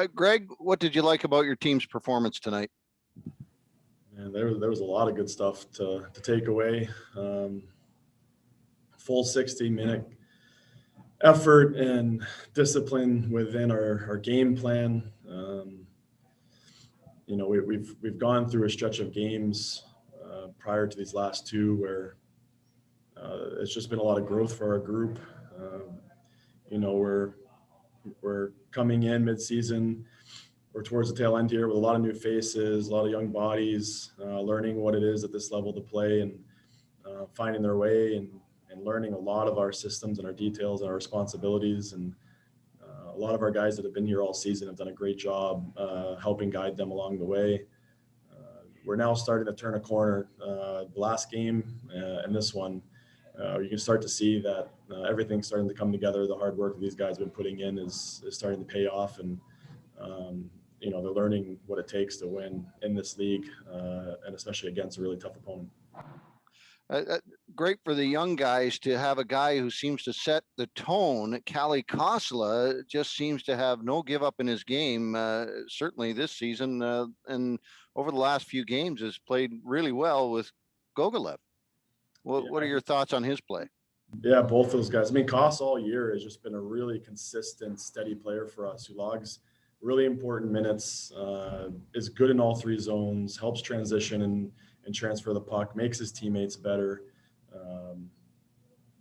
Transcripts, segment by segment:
Greg, what did you like about your team's performance tonight? And there was a lot of good stuff to take away. Full 60-minute effort and discipline within our game plan. We've gone through a stretch of games prior to these last two where it's just been a lot of growth for our group. We're coming in mid-season. We're towards the tail end here with a lot of new faces, a lot of young bodies, learning what it is at this level to play and finding their way and learning a lot of our systems and our details and our responsibilities. And a lot of our guys that have been here all season have done a great job helping guide them along the way. We're now starting to turn a corner. The last game and this one, you can start to see that everything's starting to come together. The hard work that these guys have been putting in is starting to pay off, and they're learning what it takes to win in this league, and especially against a really tough opponent. Great for the young guys to have a guy who seems to set the tone. Kosla just seems to have no give up in his game, certainly this season, and over the last few games has played really well with Gogulev. What are your thoughts on his play? Yeah, both those guys. I mean, Kos all year has just been a really consistent, steady player for us who logs really important minutes, is good in all three zones, helps transition and transfer the puck, makes his teammates better.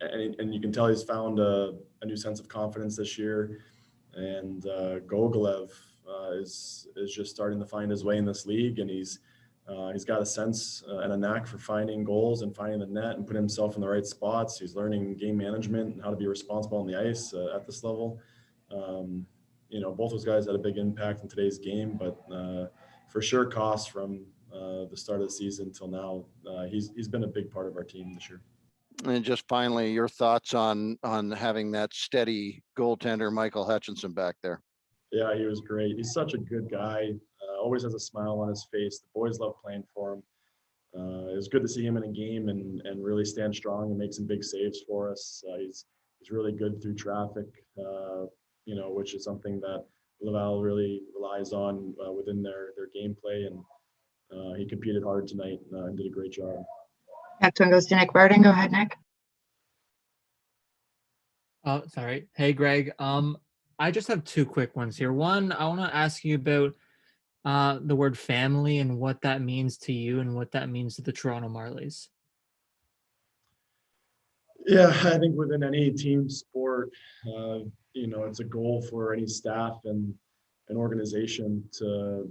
And you can tell he's found a new sense of confidence this year. And Gogulev is just starting to find his way in this league, and he's got a sense and a knack for finding goals and finding the net and putting himself in the right spots. He's learning game management and how to be responsible on the ice at this level. Both those guys had a big impact in today's game, but for sure, Kos from the start of the season till now, he's been a big part of our team this year. And just finally, your thoughts on having that steady goaltender, Michael Hutchinson, back there. Yeah, he was great. He's such a good guy. Always has a smile on his face. The boys love playing for him. It was good to see him in a game and really stand strong and make some big saves for us. He's really good through traffic, which is something that Laval really relies on within their gameplay. And he competed hard tonight and did a great job. Next one goes to Nick Barton. Go ahead, Nick. Oh, sorry. Hey, Greg. I just have two quick ones here. One, I want to ask you about the word family and what that means to you and what that means to the Toronto Marlies. Yeah, I think within any team sport, it's a goal for any staff and an organization to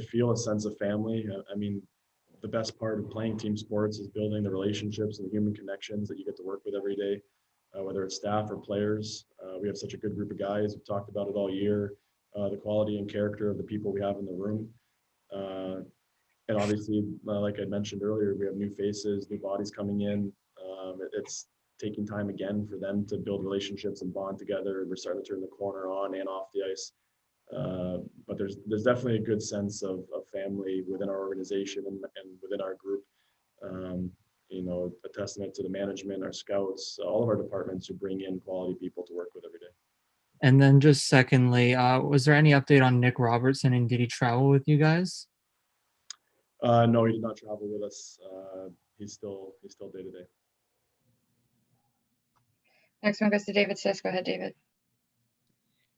feel a sense of family. I mean, the best part of playing team sports is building the relationships and the human connections that you get to work with every day, whether it's staff or players. We have such a good group of guys. We've talked about it all year, the quality and character of the people we have in the room. And obviously, like I mentioned earlier, we have new faces, new bodies coming in. It's taking time again for them to build relationships and bond together. We're starting to turn the corner on and off the ice. But there's definitely a good sense of family within our organization and within our group. A testament to the management, our scouts, all of our departments who bring in quality people to work with every day. And then just secondly, was there any update on Nick Robertson, and did he travel with you guys? No, he did not travel with us. He's still day to day. Next one goes to David Sisk. Go ahead, David.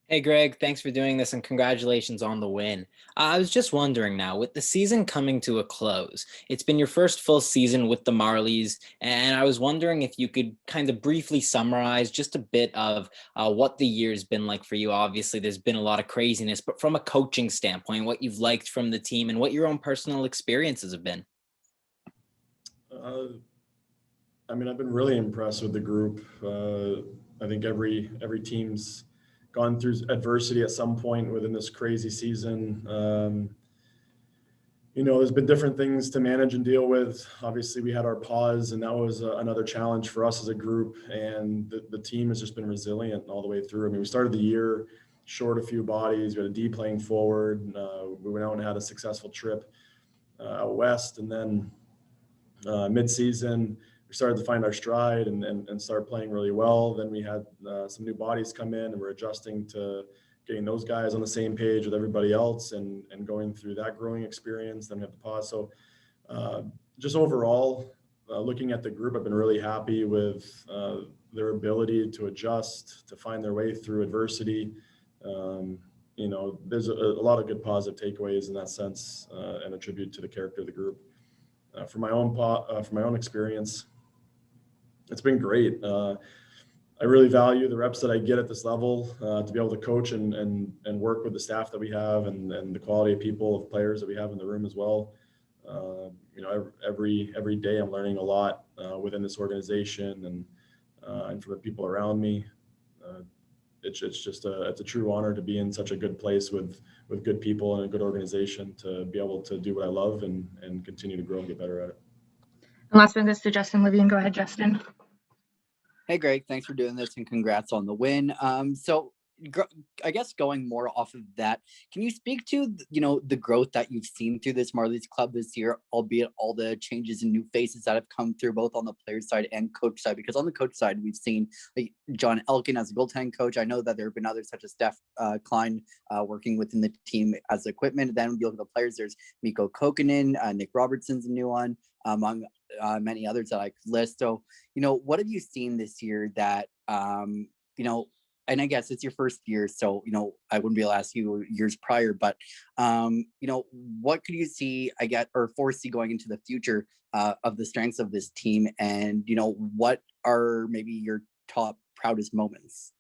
Hey, Greg, thanks for doing this and congratulations on the win. I was just wondering now, with the season coming to a close, it's been your first full season with the Marlies, and I was wondering if you could kind of briefly summarize just a bit of what the year's been like for you. Obviously, there's been a lot of craziness, but from a coaching standpoint, what you've liked from the team and what your own personal experiences have been. I've been really impressed with the group. I think every team's gone through adversity at some point within this crazy season. There's been different things to manage and deal with. Obviously, we had our pause, and that was another challenge for us as a group. And the team has just been resilient all the way through. I mean, we started the year short a few bodies. We had a D playing forward. We went out and had a successful trip out west. And then mid-season, we started to find our stride and start playing really well. Then we had some new bodies come in, and we're adjusting to getting those guys on the same page with everybody else and going through that growing experience. Then we have the pause. So just overall, looking at the group, I've been really happy with their ability to adjust, to find their way through adversity. You know, there's a lot of good positive takeaways in that sense, and a tribute to the character of the group. From my own experience, it's been great. I really value the reps that I get at this level, to be able to coach and work with the staff that we have and the quality of people, of players that we have in the room as well. You know, every day I'm learning a lot within this organization and from the people around me. It's just it's a true honor to be in such a good place with good people and a good organization, to be able to do what I love and continue to grow and get better at it. And last one goes to Justin Levine. Go ahead, Justin. Hey, Greg, thanks for doing this and congrats on the win. I guess going more off of that, can you speak to, you know, the growth that you've seen through this Marlies club this year, albeit all the changes and new faces that have come through both on the player side and coach side? Because on the coach side, we've seen like John Elkin as a goaltending coach. I know that there have been others such as Steph Klein working within the team as equipment. Then when you look at the players, there's Mikko Kokkonen, Nick Robertson's a new one, among many others that I could list. So, you know, what have you seen this year that, you know, and I guess it's your first year, so, you know, I wouldn't be able to ask you years prior, but, you know, what could you see, I guess, or foresee going into the future of the strengths of this team? And, you know, what are maybe your top proudest moments?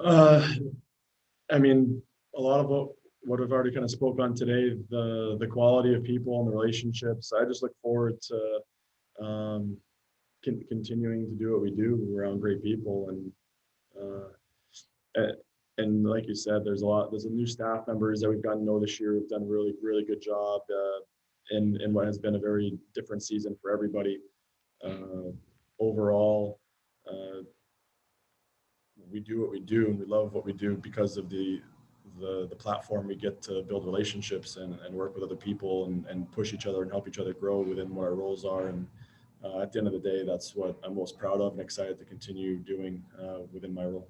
I mean, a lot of what I've already kind of spoke on today, the quality of people and the relationships. I just look forward to continuing to do what we do around great people, and like you said, there's a new staff members that we've gotten to know this year who've done a really good job in what has been a very different season for everybody. Overall, we do what we do and we love what we do because of the platform we get to build relationships and work with other people and push each other and help each other grow within what our roles are. And at the end of the day, that's what I'm most proud of and excited to continue doing within my role.